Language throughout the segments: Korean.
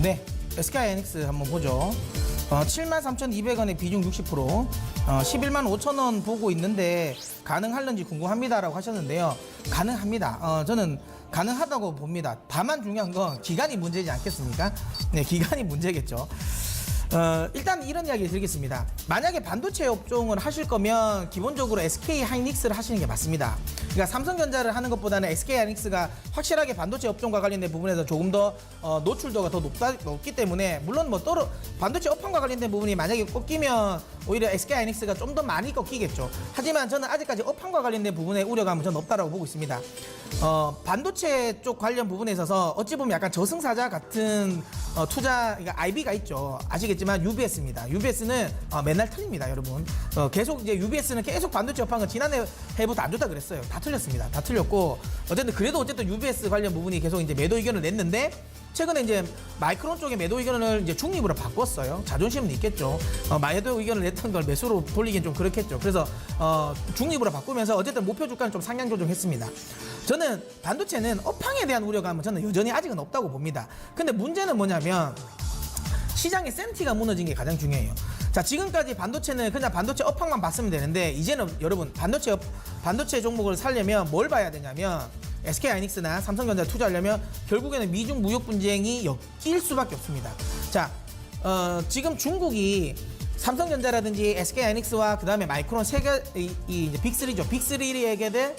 네, SK하이닉스 한번 보죠. 73,200원에 비중 60%, 11만 5천원 보고 있는데 가능할는지 궁금합니다라고 하셨는데요. 가능합니다. 저는 가능하다고 봅니다. 다만 중요한 건 기간이 문제지 않겠습니까? 네, 기간이 문제겠죠. 일단 이런 이야기 드리겠습니다. 만약에 반도체 업종을 하실 거면 기본적으로 SK하이닉스를 하시는 게 맞습니다. 그러니까 삼성전자를 하는 것보다는 SK하이닉스가 확실하게 반도체 업종과 관련된 부분에서 조금 더 노출도가 더 높기 때문에, 물론 뭐 반도체 업황과 관련된 부분이 만약에 꺾이면 오히려 SK하이닉스가 좀 더 많이 꺾이겠죠. 하지만 저는 아직까지 업황과 관련된 부분에 우려감은 저는 없다라고 보고 있습니다. 반도체 쪽 관련 부분에 있어서 어찌 보면 약간 저승사자 같은 투자, 그러니까 IB가 있죠. 아시겠지만 UBS입니다. UBS는 맨날 틀립니다, 여러분. 계속 이제 UBS는 계속 반도체 업황은 지난해 해부터 안 좋다 그랬어요. 다 틀렸습니다. 다 틀렸고, 어쨌든 UBS 관련 부분이 계속 이제 매도 의견을 냈는데, 최근에 이제 마이크론 쪽의 매도 의견을 이제 중립으로 바꿨어요. 자존심은 있겠죠. 매도 의견을 냈던 걸 매수로 돌리긴 좀 그렇겠죠. 그래서 중립으로 바꾸면서 어쨌든 목표 주가는 좀 상향 조정했습니다. 저는 반도체는 업황에 대한 우려감은 저는 여전히 아직은 없다고 봅니다. 근데 문제는 뭐냐면 시장의 센티가 무너진 게 가장 중요해요. 자, 지금까지 반도체는 그냥 반도체 업황만 봤으면 되는데, 이제는 여러분 반도체 종목을 살려면 뭘 봐야 되냐면, SK하이닉스나 삼성전자 투자하려면 결국에는 미중 무역 분쟁이 엮일 수밖에 없습니다. 자, 지금 중국이 삼성전자라든지 SK하이닉스와 그 다음에 마이크론 이제 빅3죠. 빅3에게 된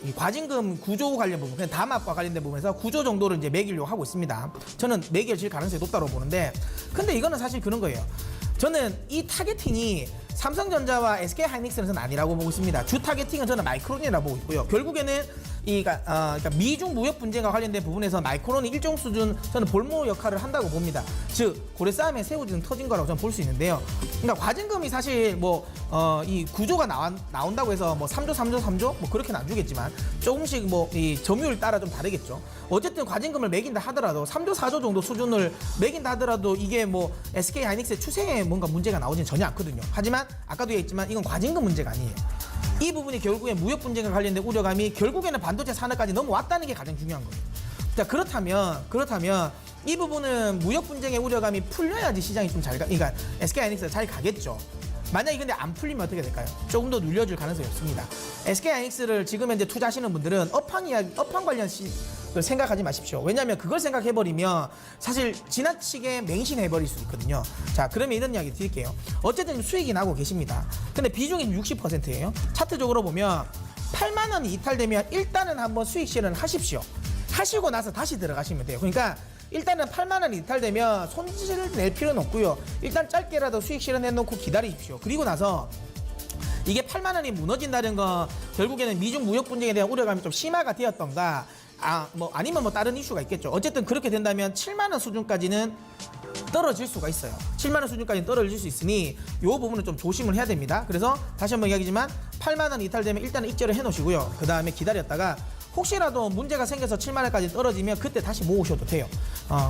이 과징금 구조 관련 부분, 그냥 담합과 관련된 부분에서 구조 정도를 이제 매기려고 하고 있습니다. 저는 매겨질 가능성이 높다고 보는데, 근데 이거는 사실 그런 거예요. 저는 이 타겟팅이 삼성전자와 SK하이닉스는 저는 아니라고 보고 있습니다. 주 타겟팅은 저는 마이크론이라고 보고 있고요. 결국에는 그러니까 미중 무역 분쟁과 관련된 부분에서 마이크론이 일정 수준 저는 볼모 역할을 한다고 봅니다. 즉 고래 싸움에 새우지는 터진 거라고 저는 볼 수 있는데요. 그러니까 과징금이 사실 이 구조가 나온다고 해서 뭐 3조 뭐 그렇게는 안 주겠지만 조금씩 뭐 이 점유율 따라 좀 다르겠죠. 어쨌든 과징금을 매긴다 하더라도 3조 4조 정도 수준을 매긴다 하더라도 이게 뭐 SK하이닉스의 추세에 뭔가 문제가 나오지는 전혀 않거든요. 하지만 아까도 얘기했지만 이건 과징금 문제가 아니에요. 이 부분이 결국에 무역 분쟁과 관련된 우려감이 결국에는 반도체 산업까지 넘어왔다는 게 가장 중요한 거예요. 자, 그렇다면 이 부분은 무역 분쟁의 우려감이 풀려야지 시장이 좀 그러니까 SK하이닉스가 잘 가겠죠. 만약에 근데 안 풀리면 어떻게 될까요? 조금 더 눌려줄 가능성이 없습니다. SK하이닉스를 지금 현재 투자하시는 분들은 업황 관련 생각하지 마십시오. 왜냐하면 그걸 생각해버리면 사실 지나치게 맹신해버릴 수 있거든요. 자, 그러면 이런 이야기 드릴게요. 어쨌든 수익이 나고 계십니다. 근데 비중이 60%예요. 차트적으로 보면 8만 원이 이탈되면 일단은 한번 수익 실현을 하십시오. 하시고 나서 다시 들어가시면 돼요. 그러니까 일단은 8만 원이 이탈되면 손실을 낼 필요는 없고요. 일단 짧게라도 수익 실현해놓고 기다리십시오. 그리고 나서 이게 8만 원이 무너진다는 건 결국에는 미중 무역 분쟁에 대한 우려감이 좀 심화가 되었던가, 아니면 뭐 다른 이슈가 있겠죠. 어쨌든 그렇게 된다면 7만 원 수준까지는 떨어질 수가 있어요. 7만 원 수준까지는 떨어질 수 있으니 이 부분은 좀 조심을 해야 됩니다. 그래서 다시 한번 이야기지만 8만 원 이탈되면 일단은 익절을 해 놓으시고요. 그 다음에 기다렸다가 혹시라도 문제가 생겨서 7만 원까지 떨어지면 그때 다시 모으셔도 돼요.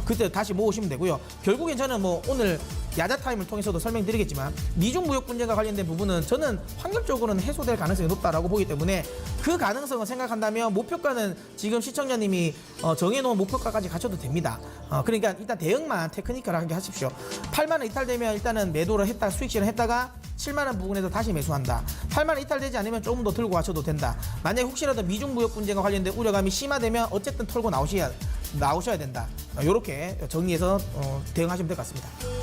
그때 다시 모으시면 되고요. 결국엔 저는 뭐 오늘 야자 타임을 통해서도 설명드리겠지만 미중 무역 분쟁과 관련된 부분은 저는 확률적으로는 해소될 가능성이 높다라고 보기 때문에 그 가능성을 생각한다면 목표가는 지금 시청자님이 정해놓은 목표가까지 가셔도 됩니다. 그러니까 일단 대응만 테크니컬하게 하십시오. 8만 원 이탈되면 일단은 매도를 했다가 수익 실현했다가 7만 원 부분에서 다시 매수한다. 8만 원 이탈되지 않으면 조금 더 들고 가셔도 된다. 만약에 혹시라도 미중 무역 분쟁과 관련된 우려감이 심화되면 어쨌든 털고 나오셔야 된다. 이렇게 정리해서 대응하시면 될 것 같습니다.